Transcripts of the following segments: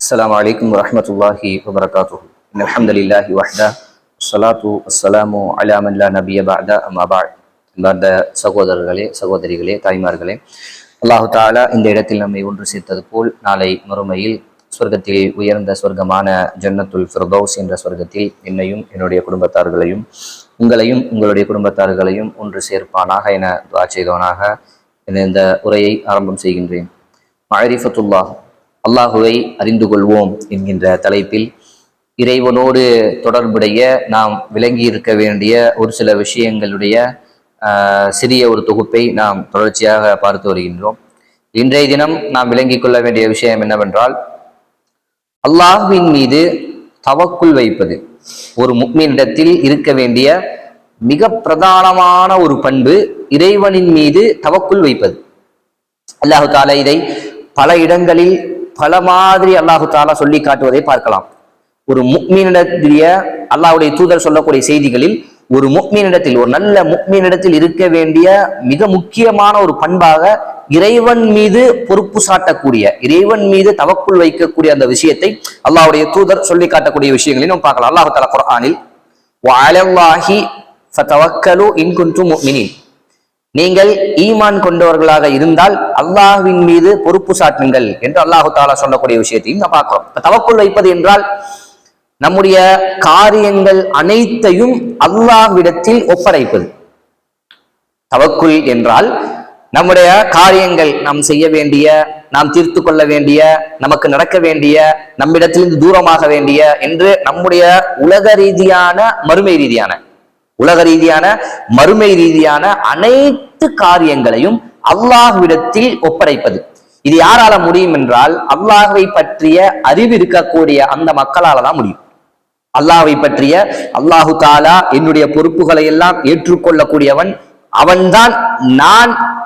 السلام عليكم ورحمة الله وبركاته إن الحمد لله وحده والصلاة والسلام على من لا نبي بعد أما بعد அன்பார்ந்த சகோதரர்களே சகோதரிகளே தாய்மார்களே, அல்லாஹு தாலா இந்த இடத்தில் நம்மை ஒன்று சேர்த்தது போல் நாளை மறுமையில் சொர்க்கத்தில் உயர்ந்த சொர்க்கமான ஜன்னத்துல் ஃபிர்தௌஸ் என்ற சொர்க்கத்தில் என்னையும் என்னுடைய குடும்பத்தார்களையும் உங்களையும் உங்களுடைய குடும்பத்தார்களையும் ஒன்று சேர்ப்பானாக என துஆ செய்தவனாக இந்த உரையை ஆரம்பம் செய்கின்றேன். மஅரிஃபத்துல்லாஹ், அல்லாஹுவை அறிந்து கொள்வோம் என்கின்ற தலைப்பில் இறைவனோடு தொடர்புடைய நாம் விளங்கி இருக்க வேண்டிய ஒரு சில விஷயங்களுடைய சிறிய ஒரு தொகுப்பை நாம் தொடர்ச்சியாக பார்த்து வருகின்றோம். இன்றைய தினம் நாம் விளங்கிக் கொள்ள வேண்டிய விஷயம் என்னவென்றால், அல்லாஹ்வின் மீது தவக்குல் வைப்பது ஒரு முஃமினிடத்தில் இருக்க வேண்டிய மிக பிரதானமான ஒரு பண்பு. இறைவனின் மீது தவக்குல் வைப்பது. அல்லாஹு தாலா இதை பல இடங்களில் பல மாதிரி அல்லாஹு தாலா சொல்லி காட்டுவதை பார்க்கலாம். ஒரு முஃமினிடத்திய அல்லாஹ்வுடைய தூதர் சொல்லக்கூடிய செய்திகளில் ஒரு முஃமினிடத்தில், ஒரு நல்ல முஃமினிடத்தில் இருக்க வேண்டிய மிக முக்கியமான ஒரு பண்பாக இறைவன் மீது பொறுப்பு சாட்டக்கூடிய, இறைவன் மீது தவக்குல் வைக்கக்கூடிய அந்த விஷயத்தை அல்லாஹ்வுடைய தூதர் சொல்லி காட்டக்கூடிய விஷயங்களை நாம் பார்க்கலாம். அல்லாஹு தஆலா குர்ஆனில் வஅலல்லாஹி ஃபதவக்கலு இன் குன்தும் முஃமினீன், நீங்கள் ஈமான் கொண்டவர்களாக இருந்தால் அல்லாஹ்வின் மீது பொறுப்பு சாட்டுங்கள் என்று அல்லாஹு தாலா சொல்லக்கூடிய விஷயத்தையும் நாம் பார்க்கிறோம். தவக்குல் வைப்பது என்றால் நம்முடைய காரியங்கள் அனைத்தையும் அல்லாஹ்விடத்தில் ஒப்படைப்பது. தவக்குல் என்றால் நம்முடைய காரியங்கள், நாம் செய்ய வேண்டிய, நாம் தீர்த்து கொள்ள வேண்டிய, நமக்கு நடக்க வேண்டிய, நம்மிடத்திலிருந்து தூரமாக வேண்டிய என்று நம்முடைய உலக ரீதியான மறுமை ரீதியான அனைத்து காரியங்களையும் அல்லாஹ்விடத்தில் ஒப்படைப்பது. இது யாரால முடியும் என்றால், அல்லாஹ்வை பற்றிய அறிவு இருக்கக்கூடிய அந்த மக்களால தான் முடியும். அல்லாஹ்வை பற்றிய, அல்லாஹு தாலா என்னுடைய பொறுப்புகளை எல்லாம் ஏற்றுக்கொள்ளக்கூடியவன், அவன்தான்.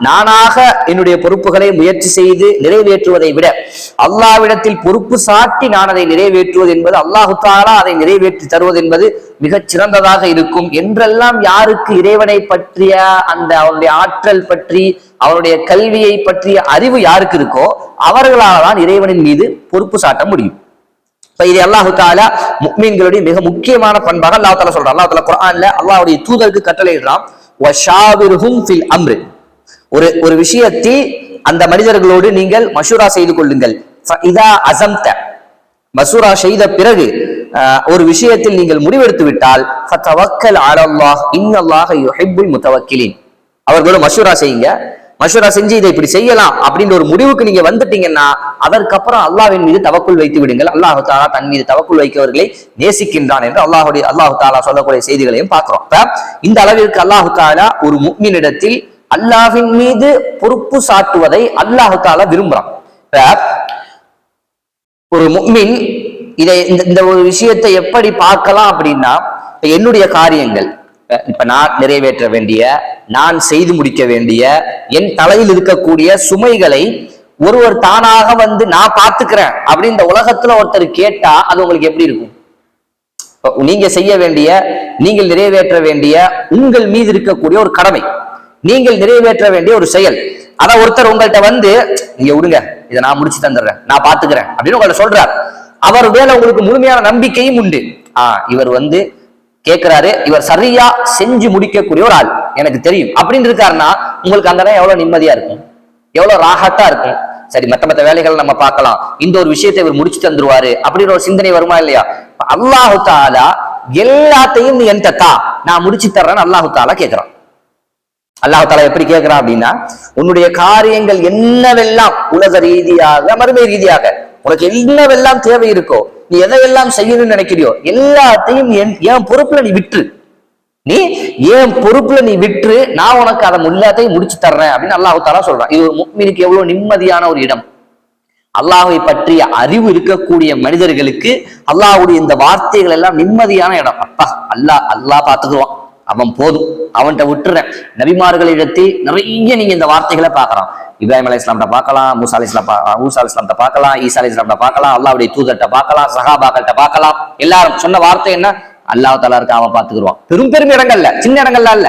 நானாக என்னுடைய பொறுப்புகளை முயற்சி செய்து நிறைவேற்றுவதை விட அல்லாஹ்விடத்தில் பொறுப்பு சாட்டி நான் அதை நிறைவேற்றுவது என்பது, அல்லாஹு தாலா அதை நிறைவேற்றி தருவது என்பது மிகச் சிறந்ததாக இருக்கும் என்றெல்லாம் யாருக்கு இறைவனை பற்றிய அந்த அவனுடைய ஆற்றல் பற்றி, அவனுடைய கல்வியை பற்றிய அறிவு யாருக்கு இருக்கோ அவர்களால் தான் இறைவனின் மீது பொறுப்பு சாட்ட முடியும். இது அல்லாஹு தாலா முஃமின்களுடைய மிக முக்கியமான பண்பாக அல்லாஹ் தாலா சொல்றான். அல்லாஹ் தாலா குர்ஆன்ல அல்லாஹ்வுடைய தூதருக்கு கட்டளையிடுறான், வஷாவிருஹும் ஃபில் அம்ர், ஒரு விஷயத்தில் அந்த மனிதர்களோடு நீங்கள் மஷூரா செய்து கொள்ளுங்கள். ஃபஇதா அஸம்த, மஷூரா செய்த பிறகு ஒரு விஷயத்தில் நீங்கள் முடிவெடுத்து விட்டால் ஃபதவக்கல் அலல்லாஹ் இன்னல்லாஹ யுஹிப்புல் முத்தவக்கிலீன், அவர்களோடு மஷூரா செய்யுங்க. மஷூரா செஞ்சு இதை இப்படி செய்யலாம் அப்படின்ற ஒரு முடிவுக்கு நீங்க வந்துட்டீங்கன்னா அதற்கப்புறம் அல்லாஹ்வின் மீது தவக்குல் வைத்து விடுங்கள். அல்லாஹு தாலா தன் மீது தவக்குல் வைக்கவர்களை நேசிக்கின்றான் என்று அல்லாஹு தாலா சொல்லக்கூடிய செய்திகளையும் பார்க்கிறோம். இந்த அளவிற்கு அல்லாஹு தாலா ஒரு முஃமினிடத்தில் அல்லாஹ்வின் மீது பொறுப்பு சாட்டுவதை அல்லாஹு தாலா விரும்புறான். ஒரு முஃமின் இதை இந்த ஒரு விஷயத்தை எப்படி பார்க்கலாம் அப்படின்னா, என்னுடைய காரியங்கள், இப்ப நான் நிறைவேற்ற வேண்டிய, நான் செய்து முடிக்க வேண்டிய என் தலையில் இருக்கக்கூடிய சுமைகளை ஒருவர் தானாக வந்து நான் பார்த்துக்கிறேன் அப்படின்னு இந்த உலகத்துல ஒருத்தர் கேட்டா அது உங்களுக்கு எப்படி இருக்கும்? நீங்க செய்ய வேண்டிய, நீங்கள் நிறைவேற்ற வேண்டிய உங்கள் மீது இருக்கக்கூடிய ஒரு கடமை, நீங்கள் நிறைவேற்ற வேண்டிய ஒரு செயல், அத ஒருத்தர் உங்கள்கிட்ட வந்து நீங்க விடுங்க, இதை நான் முடிச்சு தந்துடுறேன், நான் பாத்துக்கிறேன் அப்படின்னு உங்கள்ட்ட சொல்றார். அவர் மேல உங்களுக்கு முழுமையான நம்பிக்கையும் உண்டு. இவர் வந்து கேட்கிறாரு, இவர் சரியா செஞ்சு முடிக்கக்கூடிய ஒரு ஆள் எனக்கு தெரியும் அப்படின்னு இருக்காருன்னா உங்களுக்கு அந்த நேரம் எவ்வளவு நிம்மதியா இருக்கும், எவ்வளவு ராகத்தா இருக்கும். சரி, மத்த வேலைகள் நம்ம பார்க்கலாம், இந்த ஒரு விஷயத்தை இவர் முடிச்சு தந்துருவாரு அப்படின்ற ஒரு சிந்தனை வருமா இல்லையா? அல்லாஹு தாலா எல்லாத்தையும் நீ என்கிட்ட தா, நான் முடிச்சு தர்றேன்னு அல்லாஹு தாலா கேட்கிறான். அல்லாஹு தாலா எப்படி கேட்கிறான் அப்படின்னா, உன்னுடைய காரியங்கள் என்னவெல்லாம் உலக ரீதியாக மறுமை ரீதியாக உனக்கு என்னவெல்லாம் தேவை இருக்கோ, நீ எதையெல்லாம் செய்யணும்னு நினைக்கிறியோ எல்லாத்தையும் என் பொறுப்புல நீ விற்று, நான் உனக்கு அதை எல்லாத்தையும் முடிச்சு தர்றேன் அப்படின்னு அல்லாஹு தாலா சொல்றான். இது முஃமினுக்கு எவ்வளவு நிம்மதியான ஒரு இடம். அல்லாஹ்வை பற்றிய அறிவு இருக்கக்கூடிய மனிதர்களுக்கு அல்லாஹ்வுடைய இந்த வார்த்தைகள் எல்லாம் நிம்மதியான இடம். அப்பா அல்லாஹ் பார்த்துக்குவான், அவன் போதும், அவன்கிட்ட விட்டுறேன். நபிமார்களிடத்தில் நிறைய நீங்க இந்த வார்த்தைகளை பார்க்கலாம். இப்ராஹிம் அலைஹிஸ்ஸலாம்ட்ட பார்க்கலாம், மூசா அலைஹிஸ்ஸலாம்ட்ட பார்க்கலாம், ஈசா அலைஹிஸ்ஸலாம்ட்ட பார்க்கலாம், அல்லாஹ்வுடைய தூதர்கிட்ட பார்க்கலாம், சஹாபாக்கள்கிட்ட பார்க்கலாம். எல்லாரும் சொன்ன வார்த்தை என்ன? அல்லாஹ் தஆலா இருக்க, அவன் பார்த்துக்குவான். பெரும் இடங்கள்ல, சின்ன இடங்கள்ல அல்ல,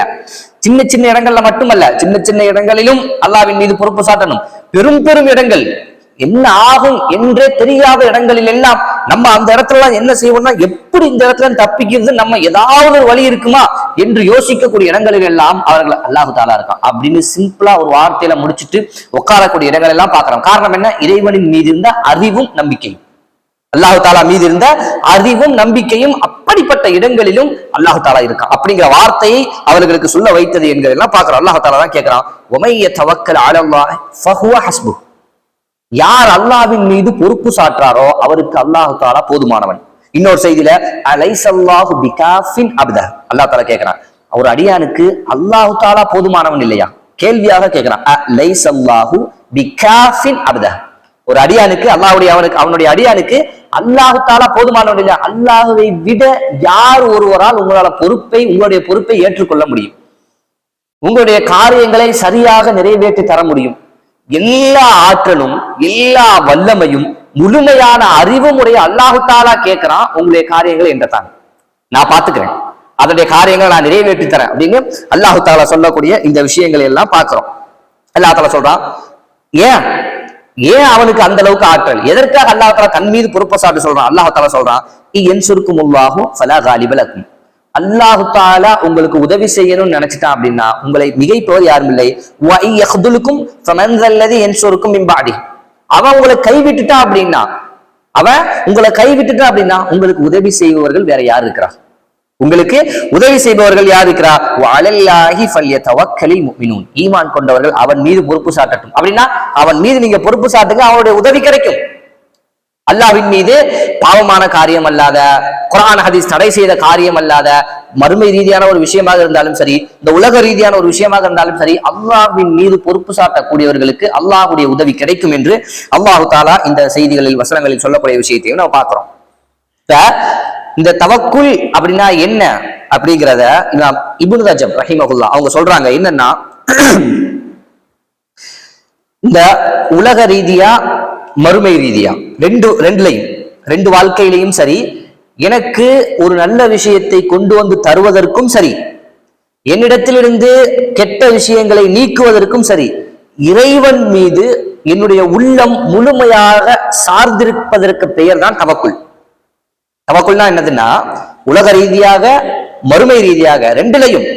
சின்ன இடங்கள்ல மட்டுமல்ல, சின்ன இடங்களிலும் அல்லாஹ்வின் மீது பொறுப்பு சாட்டணும். பெரும் இடங்கள், என்ன ஆகும் என்றே தெரியாத இடங்களில் எல்லாம் நம்ம அந்த இடத்துல என்ன செய்வோம்னா, எப்படி இந்த இடத்துல தப்பிக்கிறது, நம்ம ஏதாவது ஒரு வழி இருக்குமா என்று யோசிக்கக்கூடிய இடங்களில் எல்லாம் அவர்கள் அல்லாஹு தாலா இருக்கான் அப்படின்னு சிம்பிளா ஒரு வார்த்தையில முடிச்சுட்டு உட்காரக்கூடிய இடங்கள் எல்லாம் பார்க்கிறோம். காரணம் என்ன? இறைவனின் மீது இருந்த அறிவும் நம்பிக்கையும், அல்லாஹு தாலா மீது இருந்த அறிவும் நம்பிக்கையும் அப்படிப்பட்ட இடங்களிலும் அல்லாஹு தாலா இருக்கான் அப்படிங்கிற வார்த்தையை அவர்களுக்கு சொல்ல வைத்தது என்கிறதெல்லாம் பார்க்கிறோம். அல்லாஹு தாலா தான் கேட்கிறான், உமைய தவக்கல் அலல்லாஹ் ஃபஹுவ ஹஸ்பு. யார் அல்லாஹ்வின் மீது பொறுப்பு சாற்றாரோ அவருக்கு அல்லாஹு தாலா போதுமானவன். இன்னொரு செய்தியில அலைஸல்லாஹு பிகாஃபின் அப்த, அல்லாஹ் தாலா கேட்கிறான், ஒரு அடியானுக்கு அல்லாஹு தாலா போதுமானவன் இல்லையா? கேள்வியாக கேட்கிறான். அலைஸல்லாஹு பிகாஃபின் அப்த, ஒரு அடியானுக்கு அவனுடைய அடியானுக்கு அல்லாஹு தாலா போதுமானவன் இல்லையா? அல்லாஹுவை விட யார் ஒருவரால் உங்களுடைய பொறுப்பை ஏற்றுக்கொள்ள முடியும்? உங்களுடைய காரியங்களை சரியாக நிறைவேற்றி தர முடியும்? எல்லா ஆற்றலும் எல்லா வல்லமையும் முழுமையான அறிவுமுறைய அல்லாஹு தாலா கேட்கிறான், உங்களுடைய காரியங்களை என்றதான் நான் பார்த்துக்கிறேன், அதனுடைய காரியங்களை நான் நிறைவேற்றி தரேன் அப்படின்னு அல்லாஹு தாலா சொல்லக்கூடிய இந்த விஷயங்களை எல்லாம் பார்க்கிறோம். அல்லாஹ் தாலா சொல்றான், ஏன் அவனுக்கு அந்த அளவுக்கு ஆற்றல்? எதற்காக அல்லாஹ் தாலா தன் மீது பொறுப்பை சாட்டு சொல்றான்? அல்லாஹ் தாலா சொல்றான், இன்சுருக்குமுல்லாஹு ஃபலா காலிப லக்கும். அல்லாஹு தாலா உங்களுக்கு உதவி செய்யணும்னு நினைச்சிட்டான் அப்படின்னா உங்களை மிகைப்பவர் யாரும் இல்லை. அவன் உங்களை கைவிட்டுட்டான் அப்படின்னா உங்களுக்கு உதவி செய்பவர்கள் வேற யார் இருக்கிறா? உங்களுக்கு உதவி செய்பவர்கள் யார் இருக்கிறா? வஅலல்லாஹி ஃபல்யதவக்கலில் முஃமினூன். ஈமான் கொண்டவர்கள் அவன் மீது பொறுப்பு சாட்டட்டும். அப்படின்னா அவன் மீது நீங்க பொறுப்பு சாட்டுங்க, அவனுடைய உதவி கிடைக்கும். அல்லாஹ்வின் மீது பாவமான காரியம் அல்லாத, குர்ஆன் ஹதீஸ் தடை செய்த காரியம் அல்லாத, மறுமை ரீதியான ஒரு விஷயமாக இருந்தாலும் சரி, இந்த உலக ரீதியான ஒரு விஷயமாக இருந்தாலும் சரி, அல்லாஹ்வின் மீது பொறுப்பு சாட்டக்கூடியவர்களுக்கு அல்லாஹ்வுடைய உதவி கிடைக்கும் என்று அல்லாஹு தாலா இந்த செய்திகளில் வசனங்களில் சொல்லக்கூடிய விஷயத்தையும் நம்ம பார்க்கிறோம். இந்த தவக்குல் அப்படின்னா என்ன அப்படிங்கிறத இப்னு ரஜப் ரஹிமஹுல்லாஹ் அவங்க சொல்றாங்க. என்னன்னா, இந்த உலக ரீதியா மறுமை ரீதியா ரெண்டு வாழ்க்கையிலையும் சரி, எனக்கு ஒரு நல்ல விஷயத்தை கொண்டு வந்து தருவதற்கும் சரி, என்னிடத்திலிருந்து கெட்ட விஷயங்களை நீக்குவதற்கும் சரி, இறைவன் மீது என்னுடைய உள்ளம் முழுமையாக சார்ந்திருப்பதற்கு பெயர் தான் தவக்குல். தவக்குல்னா என்னதுன்னா, உலக ரீதியாக மறுமை ரீதியாக ரெண்டுலையும்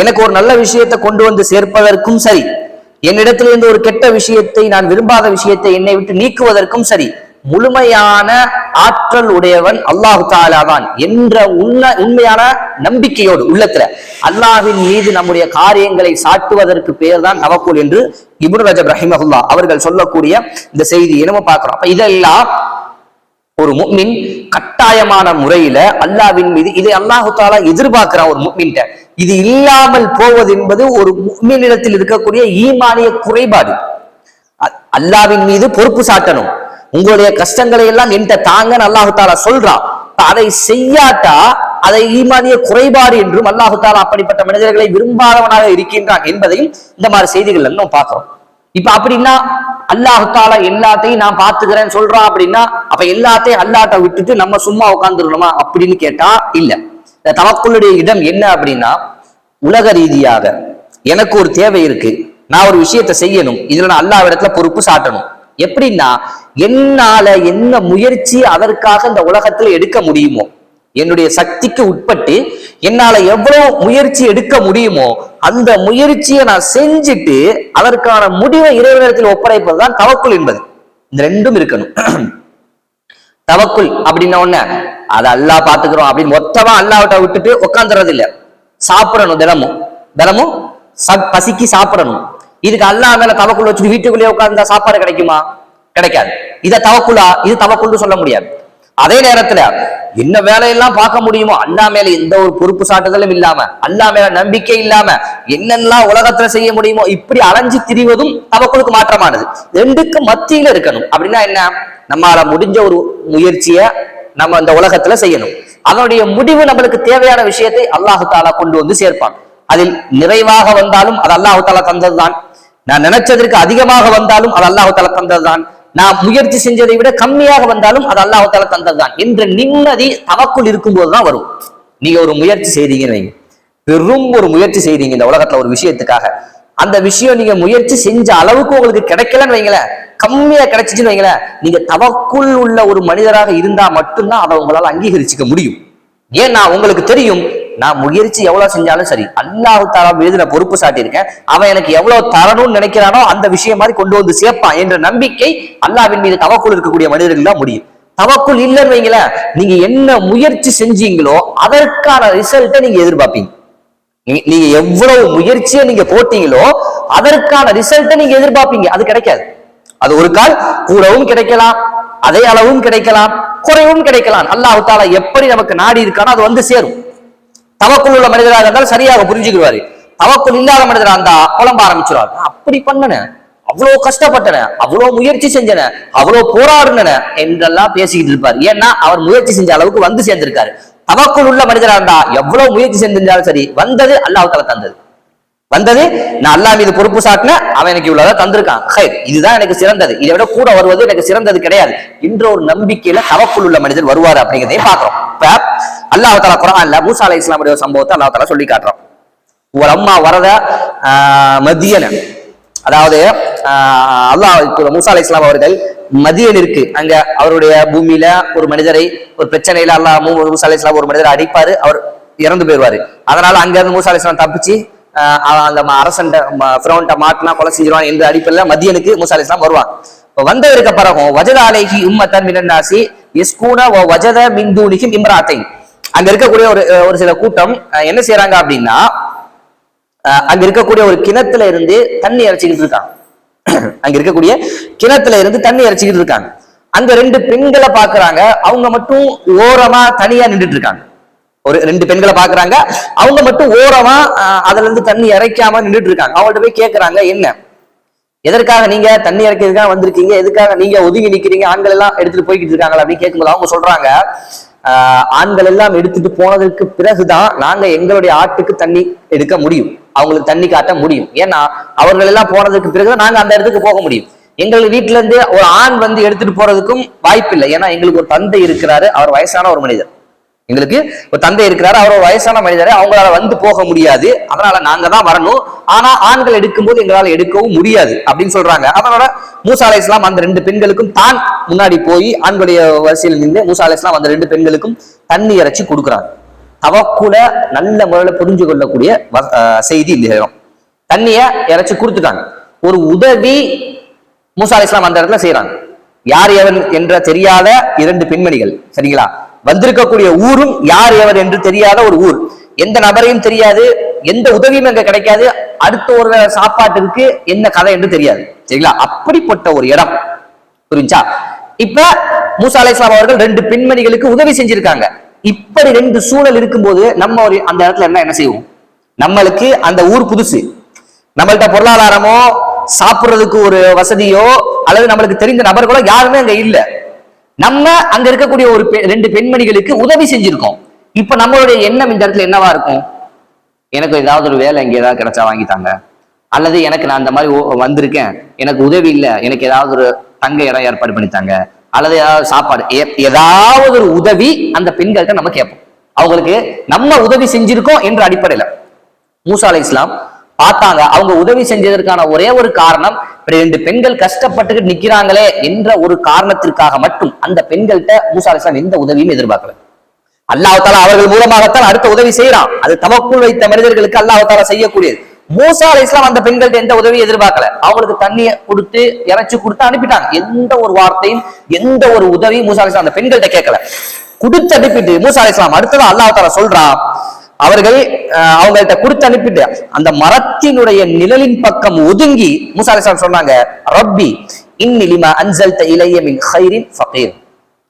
எனக்கு ஒரு நல்ல விஷயத்தை கொண்டு வந்து சேர்ப்பதற்கும் சரி, என்னிடத்திலிருந்து ஒரு கெட்ட விஷயத்தை, நான் விரும்பாத விஷயத்தை என்னை விட்டு நீக்குவதற்கும் சரி, முழுமையான ஆற்றல் உடையவன் அல்லாஹு தஆலா தான் என்ற உண்மையான நம்பிக்கையோடு உள்ளத்துல அல்லாஹ்வின் மீது நம்முடைய காரியங்களை சாட்டுவதற்கு பெயர் தான் தவக்குல் என்று இப்னு ரஜப் ரஹிமஹுல்லாஹ் அவர்கள் சொல்லக்கூடிய இந்த செய்தியை நம்ம பார்க்கிறோம். அப்ப இதெல்லாம் ஒரு முஃமின் கட்டாயமான முறையில அல்லாஹ்வின் மீது, இதை அல்லாஹு தஆலா எதிர்பார்க்கிறான் ஒரு முஃமின்ட்ட. இது இல்லாமல் போவது என்பது ஒரு முஃமினிடத்தில் இருக்கக்கூடிய ஈமானிய குறைபாடு. அல்லாஹ்வின் மீது பொறுப்பு சாட்டணும், உங்களுடைய கஷ்டங்களை எல்லாம் என்கிட்ட தாங்கன்னு அல்லாஹு தஆலா சொல்றான். அதை செய்யாட்டா அதை ஈமானிய குறைபாடு என்றும் அல்லாஹு தஆலா அப்படிப்பட்ட மனிதர்களை விரும்பாதவனாக இருக்கின்றான் என்பதையும் இந்த மாதிரி செய்திகள் நம்ம பார்க்கிறோம். இப்ப அப்படின்னா அல்லாஹு தஆலா எல்லாத்தையும் நான் பாத்துக்கிறேன்னு சொல்றான் அப்படின்னா, அப்ப எல்லாத்தையும் அல்லாஹ்ட்ட விட்டுட்டு நம்ம சும்மா உட்கார்ந்துடணுமா அப்படின்னு கேட்டா இல்ல. இந்த தவக்குலுடைய இடம் என்ன அப்படின்னா, உலக ரீதியாக எனக்கு ஒரு தேவை இருக்கு, நான் ஒரு விஷயத்தை செய்யணும், இதுல நான் அல்லாஹ் இடத்துல பொறுப்பு சாட்டணும். எப்படின்னா, என்னால என்ன முயற்சி அதற்காக இந்த உலகத்துல எடுக்க முடியுமோ, என்னுடைய சக்திக்கு உட்பட்டு என்னால எவ்வளவு முயற்சி எடுக்க முடியுமோ அந்த முயற்சியை நான் செஞ்சுட்டு அதற்கான முடிவை இறைவனிடத்தில் ஒப்படைப்பதுதான் தவக்குல் என்பது. இந்த ரெண்டும் இருக்கணும். தவக்குல் அப்படின்னா ஒண்ணு, அதை அல்லாஹ் பாத்துக்கிறோம் அப்படின்னு மொத்தமா அல்லாஹ்விட்ட விட்டுட்டு உட்காந்துறது இல்ல. சாப்பிடணும், தினமும் பசிக்கு சாப்பிடணும். இதுக்கு அல்லாஹ் மேல தவக்குல் வச்சுட்டு வீட்டுக்குள்ளேயே உட்கார்ந்தா சாப்பாடு கிடைக்குமா? கிடைக்காது. இதை தவக்குலா? இது தவக்குல்னு சொல்ல முடியாது. அதே நேரத்துல என்ன வேலையெல்லாம் பார்க்க முடியுமோ, அல்லாஹ் மேல எந்த ஒரு பொறுப்பு சாட்டுதலும் இல்லாம, அல்லாஹ் மேல நம்பிக்கை இல்லாம என்னெல்லாம் உலகத்துல செய்ய முடியுமோ இப்படி அலைஞ்சு திரிவதும் தவக்குலுக்கு மாற்றமானது. ரெண்டுக்கு மத்தியில இருக்கணும். அப்படின்னா என்ன? நம்மளால முடிஞ்ச ஒரு முயற்சிய நம்ம இந்த உலகத்துல செய்யணும். அதனுடைய முடிவு நம்மளுக்கு தேவையான விஷயத்தை அல்லாஹு தஆலா கொண்டு வந்து சேர்ப்பான். அதில் நிறைவாக வந்தாலும் அது அல்லாஹு தஆலா தந்ததுதான், நான் நினைச்சதற்கு அதிகமாக வந்தாலும் அது அல்லாஹு தஆலா தந்ததுதான், நான் முயற்சி செஞ்சதை விட கம்மியாக வந்தாலும் அது அல்லாஹ் தஆலா தந்ததுதான் என்ற நிம்மதி தவக்குல் இருக்கும்போதுதான் வரும். நீங்க ஒரு முயற்சி செய்றீங்கன்னு வைங்க, பெரும் ஒரு முயற்சி செய்றீங்க இந்த உலகத்துல ஒரு விஷயத்துக்காக, அந்த விஷயம் நீங்க முயற்சி செஞ்ச அளவுக்கு உங்களுக்கு கிடைக்கலன்னு வைங்களேன், கம்மியா கிடைச்சிச்சுன்னு வைங்களேன், நீங்க தவக்குள் உள்ள ஒரு மனிதராக இருந்தா மட்டும்தான் அதை உங்களால அங்கீகரிச்சுக்க முடியும். ஏன்னா உங்களுக்கு தெரியும், நான் முயற்சி எவ்வளவு செஞ்சாலும் சரி, அல்லாஹ் தஆலா மீது நான் பொறுப்பு சாட்டியிருக்கேன், அவன் எனக்கு எவ்வளவு தரணும்னு நினைக்கிறானோ அந்த விஷயம் மாதிரி கொண்டு வந்து சேர்ப்பான் என்ற நம்பிக்கை அல்லாஹ்வின் மீது தவக்குள் இருக்கக்கூடிய மனிதர்கள் தான் முடியும். தவக்குள் இல்லைன்னு வைங்களேன், நீங்க என்ன முயற்சி செஞ்சீங்களோ அதற்கான ரிசல்ட்டை நீங்க எதிர்பார்ப்பீங்க. நீங்க எவ்வளவு முயற்சியை நீங்க போட்டீங்களோ அதற்கான ரிசல்ட்டை நீங்க எதிர்பார்ப்பீங்க. அது கிடைக்காது. அது ஒரு கால் கூடவும் கிடைக்கலாம், அதே அளவும் கிடைக்கலாம், குறைவும் கிடைக்கலாம். அல்லாஹ் தஆலா எப்படி நமக்கு நாடி இருக்கானோ அது வந்து சேரும். தவக்குள் உள்ள மனிதராக இருந்தால் சரியாக புரிஞ்சுக்குவாரு. தவக்குள் இல்லாத மனிதராக இருந்தா புலம்ப ஆரம்பிச்சிருவார். அப்படி பண்ணன, அவ்வளவு கஷ்டப்பட்டன, அவ்வளவு முயற்சி செஞ்சன, அவ்வளவு போராடுன என்றெல்லாம் பேசிக்கிட்டு இருப்பார். ஏன்னா அவர் முயற்சி செஞ்ச அளவுக்கு வந்து சேர்ந்திருக்காரு. தவக்குள் உள்ள மனிதராக இருந்தா எவ்வளவு முயற்சி செஞ்சாலும் சரி, வந்தது அல்லாஹ் தஆலா தந்தது. வந்தது நான் அல்லாஹ் மீது பொறுப்பு சாட்டின, அவன் எனக்கு இவ்வளவுதான் தந்திருக்கான், இதுதான் எனக்கு சிறந்தது, இதை விட கூட வருவது எனக்கு சிறந்தது கிடையாது என்ற ஒரு நம்பிக்கையில தவக்குள் உள்ள மனிதர் வருவார் அப்படிங்கிறதையும் பாக்குறோம். இப்ப அல்லாஹ் தஆலா குர்ஆன்ல மூசா அலைஹிஸ்ஸலாமுடைய சம்பவத்தை அல்லாஹ் தஆலா சொல்லி காட்டுறோம். ஒரு அம்மா வரத மதியன, அதாவது அல்லாஹ் மூசா அலைஹிஸ்ஸலாம் அவர்கள் மதியனிற்கு அங்க அவருடைய பூமியில ஒரு மனிதரை ஒரு பிரச்சனையில அல்லாஹ் மூசா அலைஹிஸ்ஸலாம் ஒரு மனிதரை அடிப்பாரு, அவர் இறந்து போயிடுவாரு. அதனால அங்க இருந்து மூசா அலைஹிஸ்ஸலாம் தப்பிச்சு அந்த அரசன் ஃபிரௌன்ட்ட மாட்டினா கொலை செஞ்சிருவான் என்ற அடிப்படையில் மதியனுக்கு மூசா அலைஹிஸ்ஸலாம் வருவான். வந்ததற்கு பிறகும் வஜத அலைஹி உம்மத்தன் மினன் நாஸி யஸ்கூன வ வஜத மின் தூனிஹிம் இம்ராத்தைன். அங்க இருக்கக்கூடிய ஒரு சில கூட்டம் என்ன செய்யறாங்க அப்படின்னா, அங்க இருக்கக்கூடிய ஒரு கிணத்துல இருந்து தண்ணி இறைச்சிக்கிட்டு இருக்காங்க. அங்க இருக்கக்கூடிய கிணத்துல இருந்து தண்ணி இறைச்சிக்கிட்டு இருக்காங்க. அந்த ரெண்டு பெண்களை பாக்குறாங்க, அவங்க மட்டும் ஓரமா தனியா நின்றுட்டு இருக்காங்க. ஒரு ரெண்டு பெண்களை பாக்குறாங்க, அவங்க மட்டும் ஓரமா அதுல இருந்து தண்ணி இறைக்காம நின்றுட்டு இருக்காங்க. அவங்கள்ட்ட போய் கேட்கறாங்க, என்ன எதற்காக நீங்க தண்ணி இறைக்கிறதுக்காக வந்திருக்கீங்க, எதுக்காக நீங்க ஒதுங்கி நிக்கிறீங்க, ஆண்கள் எல்லாம் எடுத்துட்டு போய்கிட்டு இருக்காங்களா அப்படின்னு கேட்கும்போது அவங்க சொல்றாங்க, ஆண்கள் எல்லாம் எடுத்துட்டு போனதுக்கு பிறகுதான் நாங்க எங்களுடைய ஆட்டுக்கு தண்ணி எடுக்க முடியும், அவங்களுக்கு தண்ணி காட்ட முடியும். ஏன்னா அவர்கள் எல்லாம் போனதுக்கு பிறகுதான் நாங்க அந்த இடத்துக்கு போக முடியும். எங்களுக்கு வீட்டுல இருந்து ஒரு ஆண் வந்து எடுத்துட்டு போறதுக்கும் வாய்ப்பு இல்லை. ஏன்னா எங்களுக்கு ஒரு தந்தை இருக்கிறாரு, அவர் வயசான ஒரு மனிதர், எங்களுக்கு ஒரு தந்தை இருக்கிறாரு, அவர் ஒரு வயசான மனிதரை அவங்களால வந்து போக முடியாது, அதனால நாங்க தான் வரணும். ஆனா ஆண்கள் எடுக்கும்போது எங்களால எடுக்கவும் முடியாது அப்படின்னு சொல்றாங்க. அதனால மூசா அலைஹிஸ்ஸலாம் அந்த ரெண்டு பெண்களுக்கும் தான் முன்னாடி போய் ஆண்களுடைய வரிசையில் நின்று மூசா அலைஹிஸ்ஸலாம் அந்த ரெண்டு பெண்களுக்கும் தண்ணி இறைச்சி கொடுக்குறாங்க. தவக்குல நல்ல முறையில புரிஞ்சு கொள்ளக்கூடிய செய்தி இந்த நேரம். தண்ணிய இறைச்சி கொடுத்துட்டாங்க. ஒரு உதவி மூசா அலைஹிஸ்ஸலாம் அந்த இடத்துல செய்யறாங்க. யார் எவன் என்ற தெரியாத இரண்டு பெண்மணிகள், சரிங்களா, வந்திருக்கக்கூடிய ஊரும் யார் எவர் என்று தெரியாத ஒரு ஊர், எந்த நபரையும் தெரியாது, எந்த உதவியும் அங்க கிடைக்காது, அடுத்த ஒரு சாப்பாட்டிற்கு என்ன கதை என்று தெரியாது, சரிங்களா, அப்படிப்பட்ட ஒரு இடம். புரிஞ்சா? இப்ப மூசா அலைஹிஸ்ஸலாம் அவர்கள் ரெண்டு பெண்மணிகளுக்கு உதவி செஞ்சிருக்காங்க. இப்படி ரெண்டு சூழல் இருக்கும்போது நம்ம ஒரு அந்த இடத்துல என்ன செய்வோம்? நம்மளுக்கு அந்த ஊர் புதுசு, நம்மள்ட்ட பொருளாதாரமோ சாப்பிடுறதுக்கு ஒரு வசதியோ அல்லது நம்மளுக்கு தெரிந்த நபர்களோ யாருமே அங்க இல்ல. நம்ம அங்க இருக்கக்கூடிய ஒரு ரெண்டு பெண்மணிகளுக்கு உதவி செஞ்சிருக்கோம். இப்ப நம்மளுடைய எண்ணம் இந்த இடத்துல என்னவா இருக்கும்? எனக்கு ஏதாவது ஒரு வேலை இங்க ஏதாவது கிடைச்சா வாங்கித்தாங்க, அல்லது எனக்கு நான் அந்த மாதிரி வந்திருக்கேன், எனக்கு உதவி இல்லை, எனக்கு ஏதாவது ஒரு தங்க இடம் ஏற்பாடு பண்ணித்தாங்க, அல்லது ஏதாவது சாப்பாடு, ஏதாவது ஒரு உதவி அந்த பெண்கள்கிட்ட நம்ம கேட்போம். அவங்களுக்கு நம்ம உதவி செஞ்சிருக்கோம் என்ற அடிப்படையில மூசா அலைஹிஸ்ஸலாம் பார்த்தாங்க. அவங்க உதவி செஞ்சதற்கான ஒரே ஒரு காரணம், ரெண்டு பெண்கள் கஷ்டப்பட்டுக்கிட்டு நிக்கிறாங்களே என்ற ஒரு காரணத்திற்காக மட்டும் அந்த பெண்கள்கிட்ட மூசா அலைஹிஸ்ஸலாம் எந்த உதவியும் எதிர்பார்க்கல. அல்லாஹ் தஆலா அவர்கள் மூலமாகத்தான் அடுத்த உதவி செய்யறான். அது தவக்குள் வைத்த மனிதர்களுக்கு அல்லாஹ் தஆலா செய்யக்கூடியது. மூசா அலைஹிஸ்ஸலாம் அந்த பெண்கள்ட்ட எந்த உதவியும் எதிர்பார்க்கல. அவங்களுக்கு தண்ணியை கொடுத்து இறைச்சி கொடுத்து அனுப்பிட்டாங்க. எந்த ஒரு வார்த்தையும் எந்த ஒரு உதவியும் மூசா அலைஹிஸ்ஸலாம் அந்த பெண்கள்ட்ட கேட்கல. கொடுத்து அனுப்பிட்டு மூசா அலைஹிஸ்ஸலாம் அடுத்தது அல்லாஹ் தஆலா சொல்றான், அவர்கள் அவங்கள்ட்ட கொடுத்து அனுப்பிட்டு அந்த மரத்தினுடைய நிழலின் பக்கம் ஒதுங்கி மூசா அலைஹிஸ்ஸலாம் சொன்னாங்க, ரப்பி இன்னி லிமா அன்ஸல்த இலைய மின் கைரின் ஃபகீர்.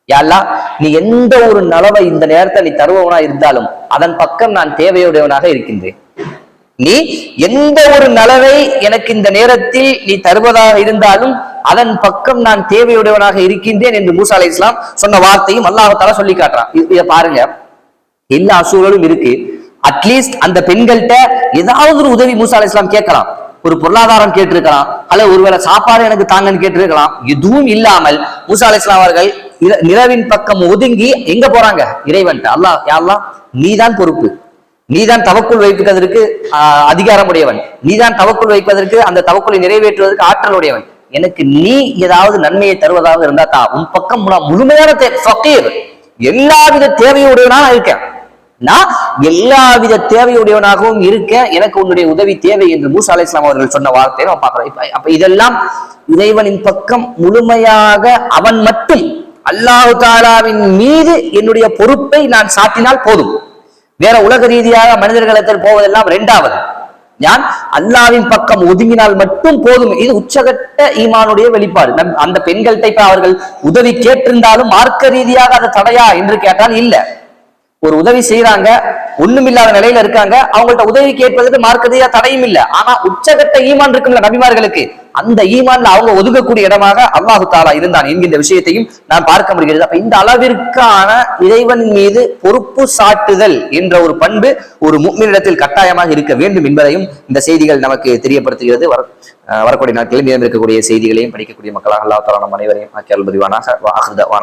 யா அல்லாஹ், நீ எந்த ஒரு நலவை இந்த நேரத்தை நீ தருபவனா இருந்தாலும் அதன் பக்கம் நான் தேவையுடையவனாக இருக்கின்றேன். நீ எந்த ஒரு நலவை எனக்கு இந்த நேரத்தில் நீ தருவதாக இருந்தாலும் அதன் பக்கம் நான் தேவையுடையவனாக இருக்கின்றேன் என்று மூசா அலைஹிஸ்ஸலாம் சொன்ன வார்த்தையும் அல்லாஹ் தஆலா சொல்லி காட்டுறான். இதை பாருங்க, எல்லா சூழலும் இருக்கு. அட்லீஸ்ட் அந்த பெண்கள்கிட்ட ஏதாவது ஒரு உதவி மூசா அலைஹிஸ்ஸலாம் கேட்கலாம், ஒரு பொருளாதாரம் கேட்டிருக்கலாம், அல்லது ஒருவேளை சாப்பாடு எனக்கு தாங்கன்னு கேட்டிருக்கலாம். எதுவும் இல்லாமல் மூசா அலைஹிஸ்ஸலாம் அவர்கள் நிலவின் பக்கம் ஒதுங்கி எங்க போறாங்க? இறைவன்ட்ட. அல்லாஹ், யா அல்லாஹ், நீதான் பொறுப்பு, நீதான் தவக்குள் வைப்பதற்கு அதிகாரம் உடையவன், நீதான் தவக்குள் வைப்பதற்கு அந்த தவக்குளை நிறைவேற்றுவதற்கு ஆற்றல் உடையவன், எனக்கு நீ ஏதாவது நன்மையை தருவதாக இருந்தா தா, உன் பக்கம் நான் முழுமையான ஃபகீர், எல்லாவித தேவையுடையவனா இருக்கேன், நான் எல்லாவித தேவையுடையவனாகவும் இருக்கேன், எனக்கு உன்னுடைய உதவி தேவை என்று மூசா அலைஹிஸ்ஸலாம் அவர்கள் சொன்ன வார்த்தையை நம்ம பார்க்கிறோம். அப்ப இதெல்லாம் இறைவனின் பக்கம் முழுமையாக அவன் மட்டும் அல்லாஹு தாலாவின் மீது என்னுடைய பொறுப்பை நான் சாட்டினால் போதும். வேற உலக ரீதியாக மனிதர்களிடத்தில் போவதெல்லாம் இரண்டாவது. நான் அல்லாவின் பக்கம் ஒதுங்கினால் மட்டும் போதும். இது உச்சகட்ட ஈமானுடைய வெளிப்பாடு. அந்த பெண்கள்கிட்ட இப்ப அவர்கள் உதவி கேட்டிருந்தாலும் மார்க்க ரீதியாக அது தடையா என்று கேட்டால் இல்ல. ஒரு உதவி செய்யறாங்க, ஒண்ணுமில்லாத நிலையில இருக்காங்க, அவங்கள்ட்ட உதவி கேட்பதற்கு மார்க்க ரீதியா தடையும் இல்லை. ஆனா உச்சகட்ட ஈமான் இருக்கும்ல நபிமார்களுக்கு, அந்த ஈமான்ல அவங்க ஒதுக்கக்கூடிய இடமாக அல்லாஹு தாலா இருந்தான் என்கின்ற விஷயத்தையும் நான் பார்க்க முடிகிறது. அப்ப இந்த அளவிற்கான இறைவன் மீது பொறுப்பு சாட்டுதல் என்ற ஒரு பண்பு ஒரு முஃமினிடத்தில் கட்டாயமாக இருக்க வேண்டும் என்பதையும் இந்த செய்திகள் நமக்கு தெரியப்படுத்துகிறது. வரக்கூடிய நாட்களில் மீதம் இருக்கக்கூடிய செய்திகளையும் படிக்கக்கூடிய மக்களாக அல்லாஹ் தாலா நம் அனைவரையும் ஆக்கி அல்பதிவானாக.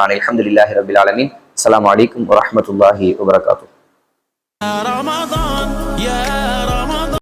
அல்ஹம்துலில்லாஹி ரப்பில் ஆலமீன். அஸ்ஸலாமு அலைக்கும் வரஹ்மத்துல்லாஹி வபரகாத்துஹு.